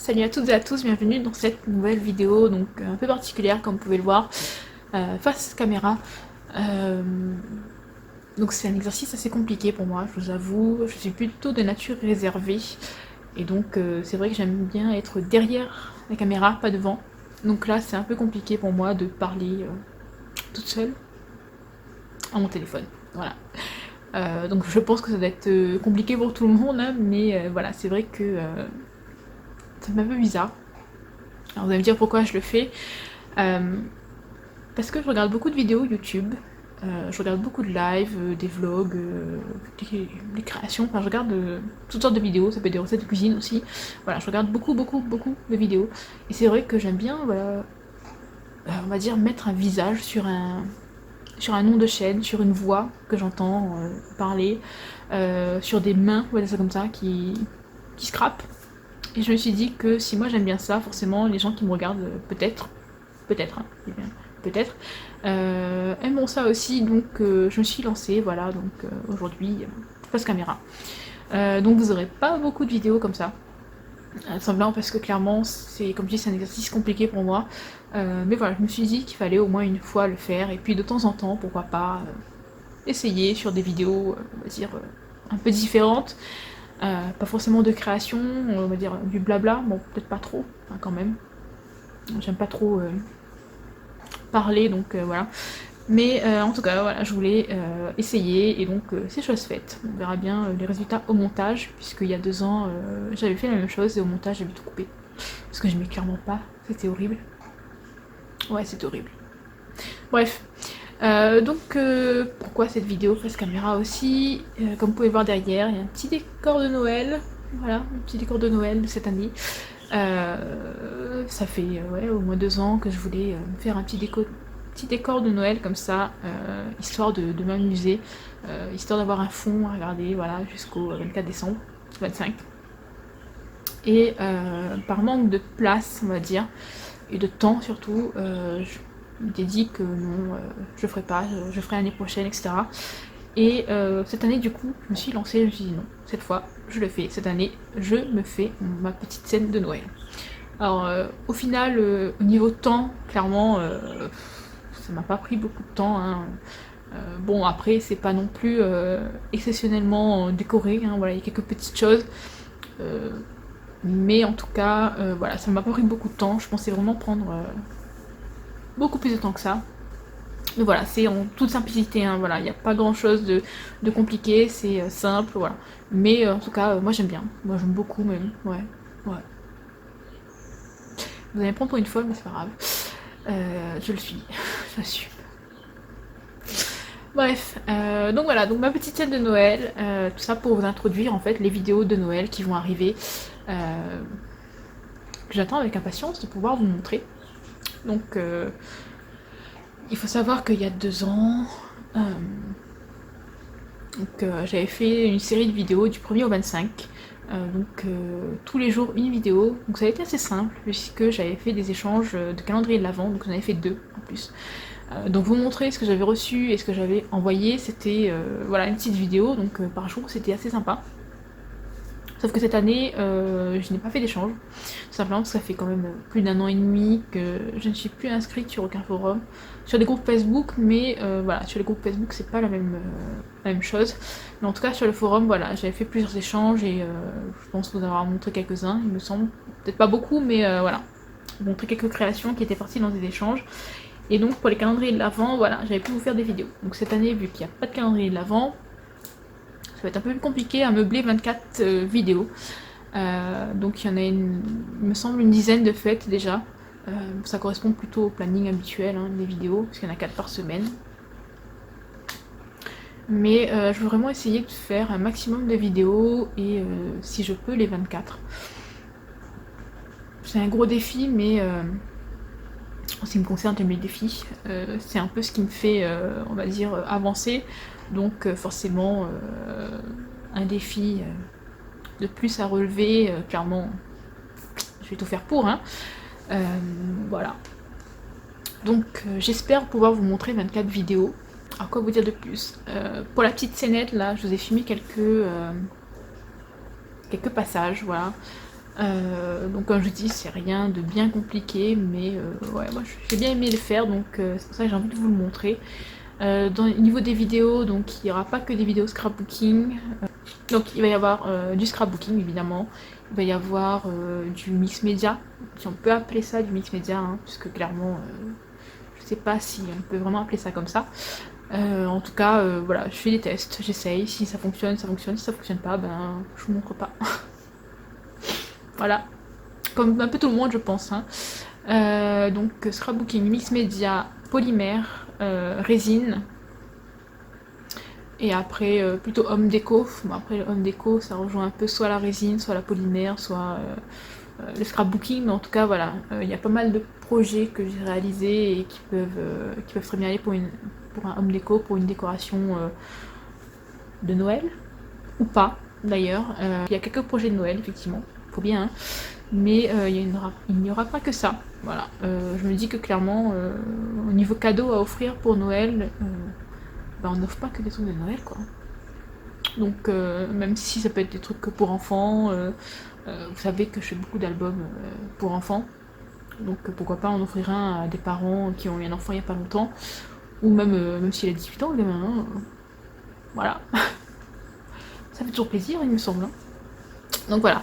Salut à toutes et à tous, bienvenue dans cette nouvelle vidéo, donc un peu particulière comme vous pouvez le voir, face caméra. Euh, donc c'est un exercice assez compliqué pour moi, je vous avoue, je suis plutôt de nature réservée, et donc c'est vrai que j'aime bien être derrière la caméra, pas devant. Donc là c'est un peu compliqué pour moi de parler toute seule à mon téléphone, voilà. Donc je pense que ça doit être compliqué pour tout le monde, hein, mais voilà, c'est vrai que ça me fait un peu bizarre. Alors vous allez me dire pourquoi je le fais. Euh, Parce que je regarde beaucoup de vidéos YouTube, je regarde beaucoup de lives, des vlogs, des créations, enfin je regarde toutes sortes de vidéos, ça peut être des recettes de cuisine aussi. Voilà, je regarde beaucoup de vidéos. Et c'est vrai que j'aime bien, voilà, on va dire mettre un visage sur un nom de chaîne, sur une voix que j'entends parler, sur des mains, voilà, ça comme ça, qui scrapent. Et je me suis dit que si moi j'aime bien ça, forcément les gens qui me regardent, peut-être, hein, peut-être, aimeront ça aussi, donc je me suis lancée, voilà, donc aujourd'hui, face caméra. Donc vous aurez pas beaucoup de vidéos comme ça, simplement parce que clairement, c'est comme je dis, c'est un exercice compliqué pour moi, mais voilà, je me suis dit qu'il fallait au moins une fois le faire, et puis de temps en temps, pourquoi pas, essayer sur des vidéos, on va dire, un peu différentes, pas forcément de création, on va dire du blabla, bon, peut-être pas trop, enfin, quand même, j'aime pas trop parler, donc voilà. Mais en tout cas, voilà, je voulais essayer, et donc c'est chose faite. On verra bien les résultats au montage, puisqu'il y a 2 ans, j'avais fait la même chose, et au montage, j'avais tout coupé. Parce que j'aimais clairement pas, c'était horrible. Ouais, c'était horrible. Bref. Donc, pourquoi cette vidéo face caméra aussi comme vous pouvez le voir derrière, il y a un petit décor de Noël. Voilà, un petit décor de Noël de cette année. Ça fait ouais, au moins 2 ans que je voulais faire un petit décor de Noël comme ça, histoire de m'amuser, histoire d'avoir un fond à regarder, voilà, jusqu'au 24 décembre, 25. Et par manque de place, on va dire, et de temps surtout, je m'étais dit que non, je ferai pas, je ferai l'année prochaine, etc. Et cette année, du coup, je me suis lancée, je me suis dit non, cette fois, je le fais. Cette année, je me fais ma petite scène de Noël. Alors, au final, au niveau temps, clairement, ça m'a pas pris beaucoup de temps, hein. Bon, après, c'est pas non plus exceptionnellement décoré, hein, voilà, il y a quelques petites choses. Euh, mais en tout cas, voilà, ça m'a pas pris beaucoup de temps. Je pensais vraiment prendre beaucoup plus de temps que ça. Mais voilà, c'est en toute simplicité, hein, voilà, il n'y a pas grand chose de compliqué, c'est simple, voilà. Mais en tout cas, moi j'aime bien, moi j'aime beaucoup même, ouais, ouais. Vous allez me prendre pour une folle, mais c'est pas grave. Je le suis, j'assume. Bref, donc voilà, donc ma petite scène de Noël, tout ça pour vous introduire en fait les vidéos de Noël qui vont arriver, que j'attends avec impatience de pouvoir vous montrer. Donc il faut savoir qu'il y a 2 ans, j'avais fait une série de vidéos du 1er au 25, tous les jours une vidéo, donc ça a été assez simple puisque j'avais fait des échanges de calendrier de l'Avent, donc j'en avais fait 2 en plus. Donc vous montrer ce que j'avais reçu et ce que j'avais envoyé, c'était voilà, une petite vidéo, donc par jour, c'était assez sympa. Sauf que cette année, je n'ai pas fait d'échange, tout simplement parce que ça fait quand même plus d'1 an et demi que je ne suis plus inscrite sur aucun forum, sur des groupes Facebook, mais voilà, sur les groupes Facebook c'est pas la même chose. Mais en tout cas sur le forum, voilà, j'avais fait plusieurs échanges et je pense vous avoir montré quelques-uns, il me semble, peut-être pas beaucoup, mais voilà, montré quelques créations qui étaient parties dans des échanges. Et donc pour les calendriers de l'Avent, voilà, j'avais pu vous faire des vidéos. Donc cette année, vu qu'il n'y a pas de calendrier de l'Avent, ça va être un peu plus compliqué à meubler 24 vidéos. Donc il y en a il me semble une dizaine de faites déjà. Ça correspond plutôt au planning habituel, hein, des vidéos, parce qu'il y en a 4 par semaine. Mais je veux vraiment essayer de faire un maximum de vidéos et si je peux les 24. C'est un gros défi, mais en ce qui me concerne, j'aime les défis. C'est un peu ce qui me fait, on va dire, avancer. Donc forcément, un défi de plus à relever, clairement, je vais tout faire pour, hein. Voilà. Donc j'espère pouvoir vous montrer 24 vidéos. Alors quoi vous dire de plus, pour la petite scénette, là, je vous ai filmé quelques passages, voilà. Donc comme je dis, c'est rien de bien compliqué, mais ouais, moi j'ai bien aimé le faire, donc c'est pour ça que j'ai envie de vous le montrer. Au niveau des vidéos, donc il n'y aura pas que des vidéos scrapbooking. Donc il va y avoir du scrapbooking évidemment, il va y avoir du mix média, si on peut appeler ça du mix média, hein, puisque clairement je sais pas si on peut vraiment appeler ça comme ça. En tout cas, voilà, je fais des tests, j'essaye, si ça fonctionne, ça fonctionne, si ça fonctionne pas, ben je vous montre pas. Voilà, comme un peu tout le monde je pense. Hein. Donc scrapbooking, mix média, polymère, résine. Et après, plutôt homme déco. Bon, après, le home déco, ça rejoint un peu soit la résine, soit la polymère, soit le scrapbooking. Mais en tout cas, voilà, il y a pas mal de projets que j'ai réalisés et qui peuvent très bien aller pour un home déco, pour une décoration de Noël. Ou pas, d'ailleurs. Il y a quelques projets de Noël, effectivement. Faut bien, hein. Mais il n'y aura pas que ça. Voilà. Je me dis que clairement, au niveau cadeau à offrir pour Noël, bah, on n'offre pas que des trucs de Noël, quoi. Donc même si ça peut être des trucs que pour enfants, vous savez que je fais beaucoup d'albums pour enfants, donc pourquoi pas en offrir un à des parents qui ont eu un enfant il n'y a pas longtemps, ou même s'il a 18 ans, le gamin, hein, voilà, ça fait toujours plaisir il me semble. Hein. Donc voilà,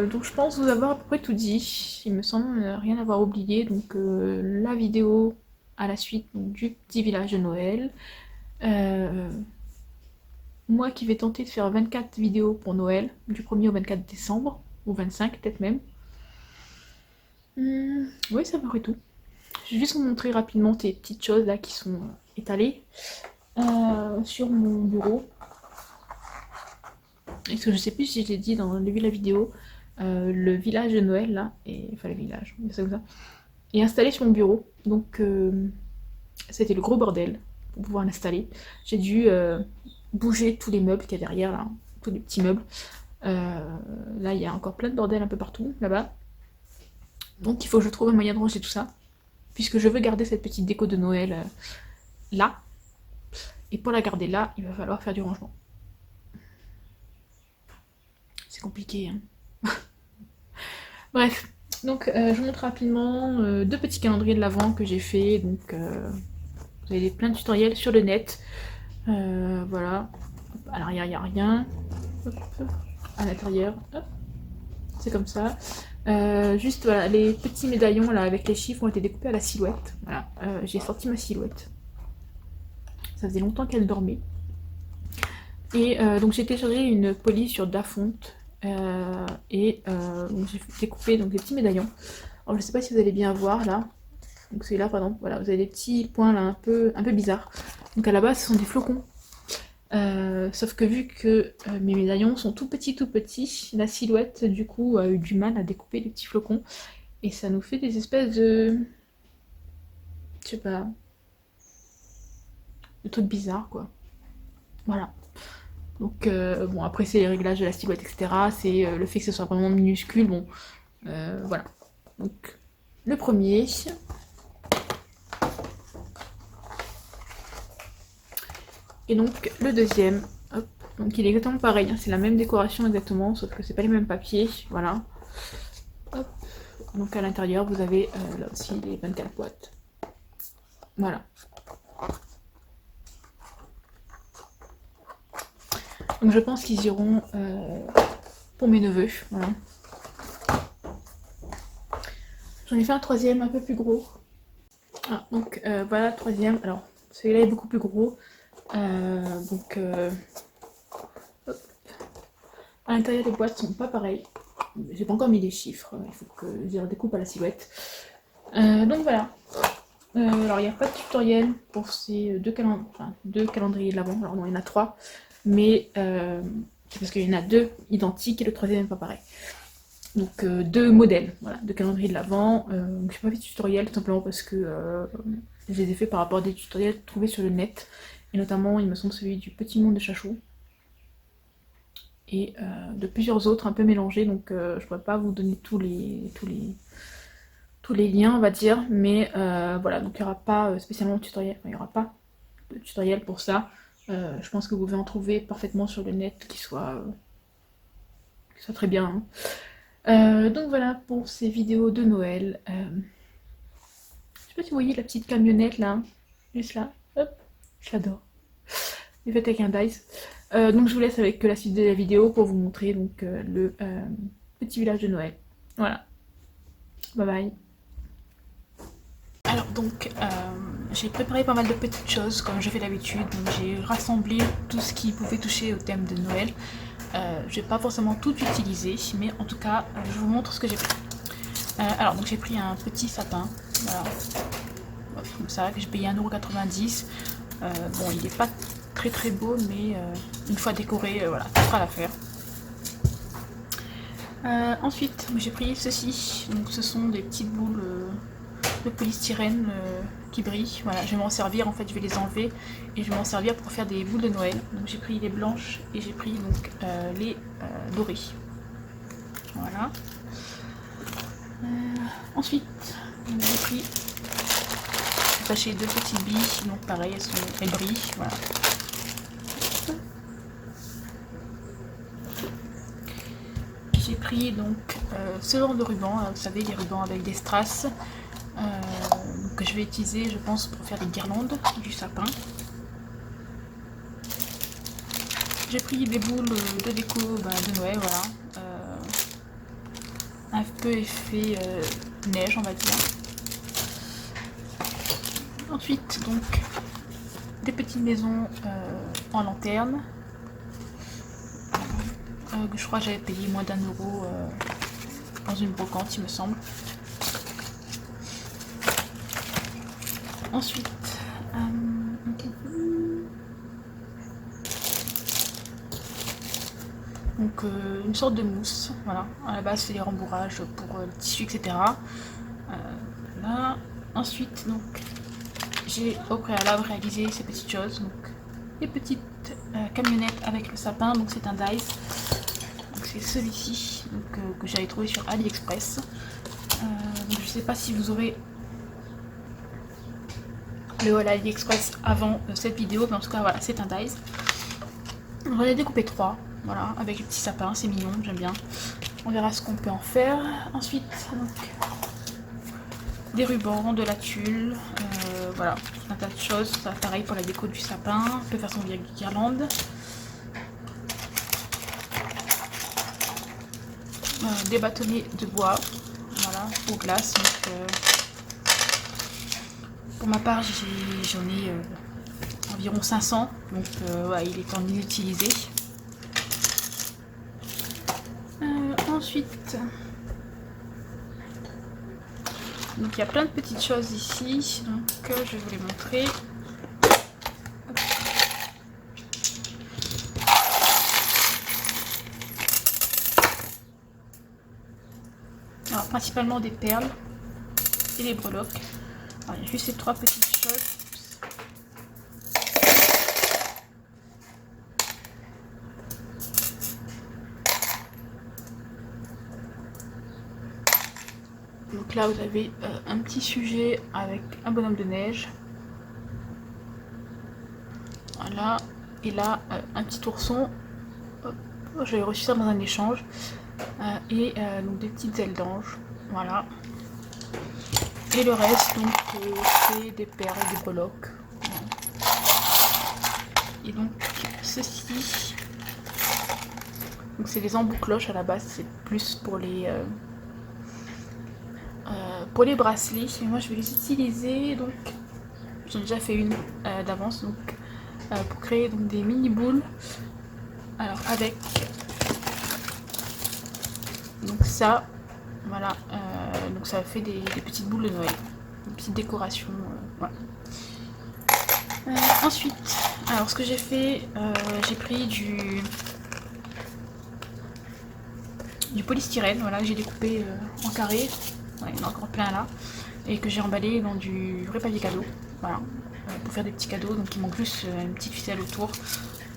donc je pense vous avoir à peu près tout dit, il me semble rien avoir oublié, donc la vidéo à la suite donc, du petit village de Noël. Moi qui vais tenter de faire 24 vidéos pour Noël, du 1er au 24 décembre, ou 25 peut-être même. Oui, ça ferait tout. Je vais juste vous montrer rapidement ces petites choses là qui sont étalées sur mon bureau. Est-ce que je sais plus si je l'ai dit dans le début de la vidéo, le village de Noël là, enfin le village, c'est comme ça, est installé sur mon bureau. Donc c'était le gros bordel pour pouvoir l'installer. J'ai dû bouger tous les meubles qu'il y a derrière là, tous les petits meubles. Là, il y a encore plein de bordel un peu partout, là-bas. Donc, il faut que je trouve un moyen de ranger tout ça. Puisque je veux garder cette petite déco de Noël là. Et pour la garder là, il va falloir faire du rangement. C'est compliqué, hein. Bref. Donc, je vous montre rapidement deux petits calendriers de l'Avent que j'ai fait. Donc, vous avez plein de tutoriels sur le net. Voilà. À l'arrière, il n'y a rien. Hop. À l'intérieur, hop. C'est comme ça. Juste voilà, les petits médaillons là avec les chiffres ont été découpés à la silhouette. Voilà, j'ai sorti ma silhouette. Ça faisait longtemps qu'elle dormait. Et donc j'ai téléchargé une police sur Dafonte et donc j'ai découpé donc des petits médaillons. Alors je sais pas si vous allez bien voir là. Donc c'est là par exemple, voilà, vous avez des petits points là un peu bizarres. Donc à la base ce sont des flocons. Sauf que vu que mes médaillons sont tout petits, la silhouette du coup a eu du mal à découper les petits flocons et ça nous fait des espèces de, je sais pas, de trucs bizarres quoi. Voilà. Donc bon après c'est les réglages de la silhouette etc. C'est le fait que ce soit vraiment minuscule. Bon voilà. Donc le premier. Et donc le deuxième. Hop. Donc il est exactement pareil, hein, c'est la même décoration exactement, sauf que c'est pas les mêmes papiers, voilà. Hop. Donc à l'intérieur vous avez là aussi les 24 boîtes. Voilà. Donc je pense qu'ils iront pour mes neveux, voilà. J'en ai fait un troisième un peu plus gros. Ah, donc voilà, troisième. Alors celui-là est beaucoup plus gros. Donc hop. À l'intérieur les boîtes sont pas pareilles. J'ai pas encore mis les chiffres, il faut que je les découpe à la silhouette. Donc voilà. Alors il n'y a pas de tutoriel pour ces deux calendriers de l'Avent. Alors non, il y en a trois, mais c'est parce qu'il y en a deux identiques et le troisième n'est pas pareil. Donc deux modèles, voilà, de calendrier de l'Avent. Je n'ai pas fait de tutoriel tout simplement parce que je les ai fait par rapport à des tutoriels trouvés sur le net. Et notamment, il me semble celui du Petit Monde de Chachot. Et de plusieurs autres un peu mélangés, donc je ne pourrais pas vous donner tous les liens, on va dire, mais voilà, donc il n'y aura pas spécialement de tutoriel, enfin, il n'y aura pas de tutoriel pour ça. Je pense que vous pouvez en trouver parfaitement sur le net qui soit très bien. Hein. Donc voilà pour ces vidéos de Noël. Je sais pas si vous voyez la petite camionnette là, juste là, hop, je l'adore. Elle est faite avec un dice. Donc je vous laisse avec la suite de la vidéo pour vous montrer donc le petit village de Noël. Voilà, bye bye. Alors donc j'ai préparé pas mal de petites choses comme je fais d'habitude. Donc j'ai rassemblé tout ce qui pouvait toucher au thème de Noël. Je vais pas forcément tout utiliser, mais en tout cas je vous montre ce que j'ai pris. Alors donc j'ai pris un petit sapin, voilà, comme ça, que j'ai payé 1,90 €. Bon, il est pas très beau, mais une fois décoré, voilà, ça fera l'affaire. Ensuite j'ai pris ceci, donc ce sont des petites boules de polystyrène qui brillent. Voilà, je vais m'en servir, en fait je vais les enlever et je vais m'en servir pour faire des boules de Noël. Donc j'ai pris les blanches et j'ai pris donc les dorées. Voilà. Ensuite j'ai pris attaché deux petites billes, donc pareil elles brillent. Voilà. J'ai pris donc ce genre de ruban, vous savez, les rubans avec des strass que je vais utiliser, je pense, pour faire des guirlandes du sapin. J'ai pris des boules de déco de Noël, voilà, un peu effet neige, on va dire. Ensuite donc des petites maisons en lanterne. Je crois que j'avais payé moins d'1 € dans une brocante, il me semble. Ensuite, donc une sorte de mousse, voilà. À la base, c'est les rembourrages pour le tissu, etc. Là. Ensuite, donc, j'ai au préalable réalisé ces petites choses, donc les petites camionnettes avec le sapin, donc c'est un dice. C'est celui-ci que j'avais trouvé sur AliExpress. Donc je sais pas si vous aurez le haul AliExpress avant cette vidéo, mais en tout cas voilà, c'est un dice. J'en ai découpé 3, voilà, avec les petits sapins, c'est mignon, j'aime bien. On verra ce qu'on peut en faire. Ensuite, donc, des rubans, de la tulle, voilà, un tas de choses. Ça, pareil pour la déco du sapin, on peut faire son guirlande. Des bâtonnets de bois, voilà, aux glaces. Donc, pour ma part, j'en ai environ 500, donc ouais, il est temps de les utiliser. Ensuite, donc il y a plein de petites choses ici, donc je vais vous les montrer. Alors principalement des perles et des breloques. Alors, il y a juste ces 3 petites choses. Donc là vous avez un petit sujet avec un bonhomme de neige. Voilà. Et là un petit ourson. J'avais reçu ça dans un échange. Et donc des petites ailes d'ange. Voilà. Et le reste donc c'est des perles et des breloques. Et donc ceci, donc c'est des emboucloches à la base, c'est plus pour les bracelets. Et moi je vais les utiliser, donc j'en ai déjà fait une d'avance, donc pour créer donc des mini boules. Alors avec donc ça, voilà, donc ça fait des petites boules de Noël, une petite décoration, voilà. Ensuite, alors ce que j'ai fait, j'ai pris du polystyrène, voilà, que j'ai découpé en carré, ouais, il y en a encore plein là, et que j'ai emballé dans du vrai papier cadeau, voilà, pour faire des petits cadeaux. Donc il manque juste une petite ficelle autour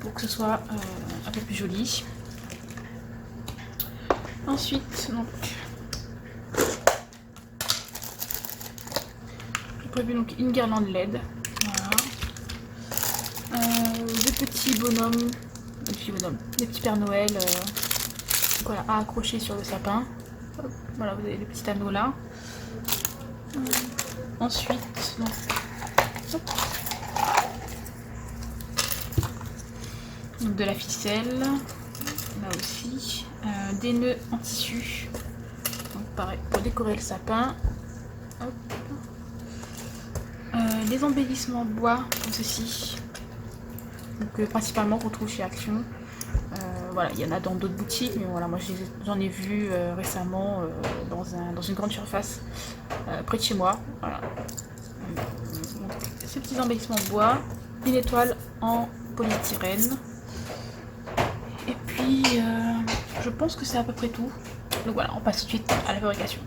pour que ce soit un peu plus joli. Ensuite, donc, j'ai prévu donc une guirlande LED, voilà, des petits bonhommes, des petits Pères Noël, voilà, à accrocher sur le sapin. Hop, voilà, vous avez le petit anneau là. Ensuite, donc, hop. Donc de la ficelle, là aussi, des nœuds en tissu, donc pareil pour décorer le sapin. Hop. Les embellissements en bois, comme ceci, donc principalement qu'on trouve chez Action. Voilà, il y en a dans d'autres boutiques, mais voilà, moi j'en ai vu récemment dans une grande surface près de chez moi. Voilà. Donc, ces petits embellissements en bois, une étoile en polyéthylène. Et puis, je pense que c'est à peu près tout. Donc voilà, on passe tout de suite à la fabrication.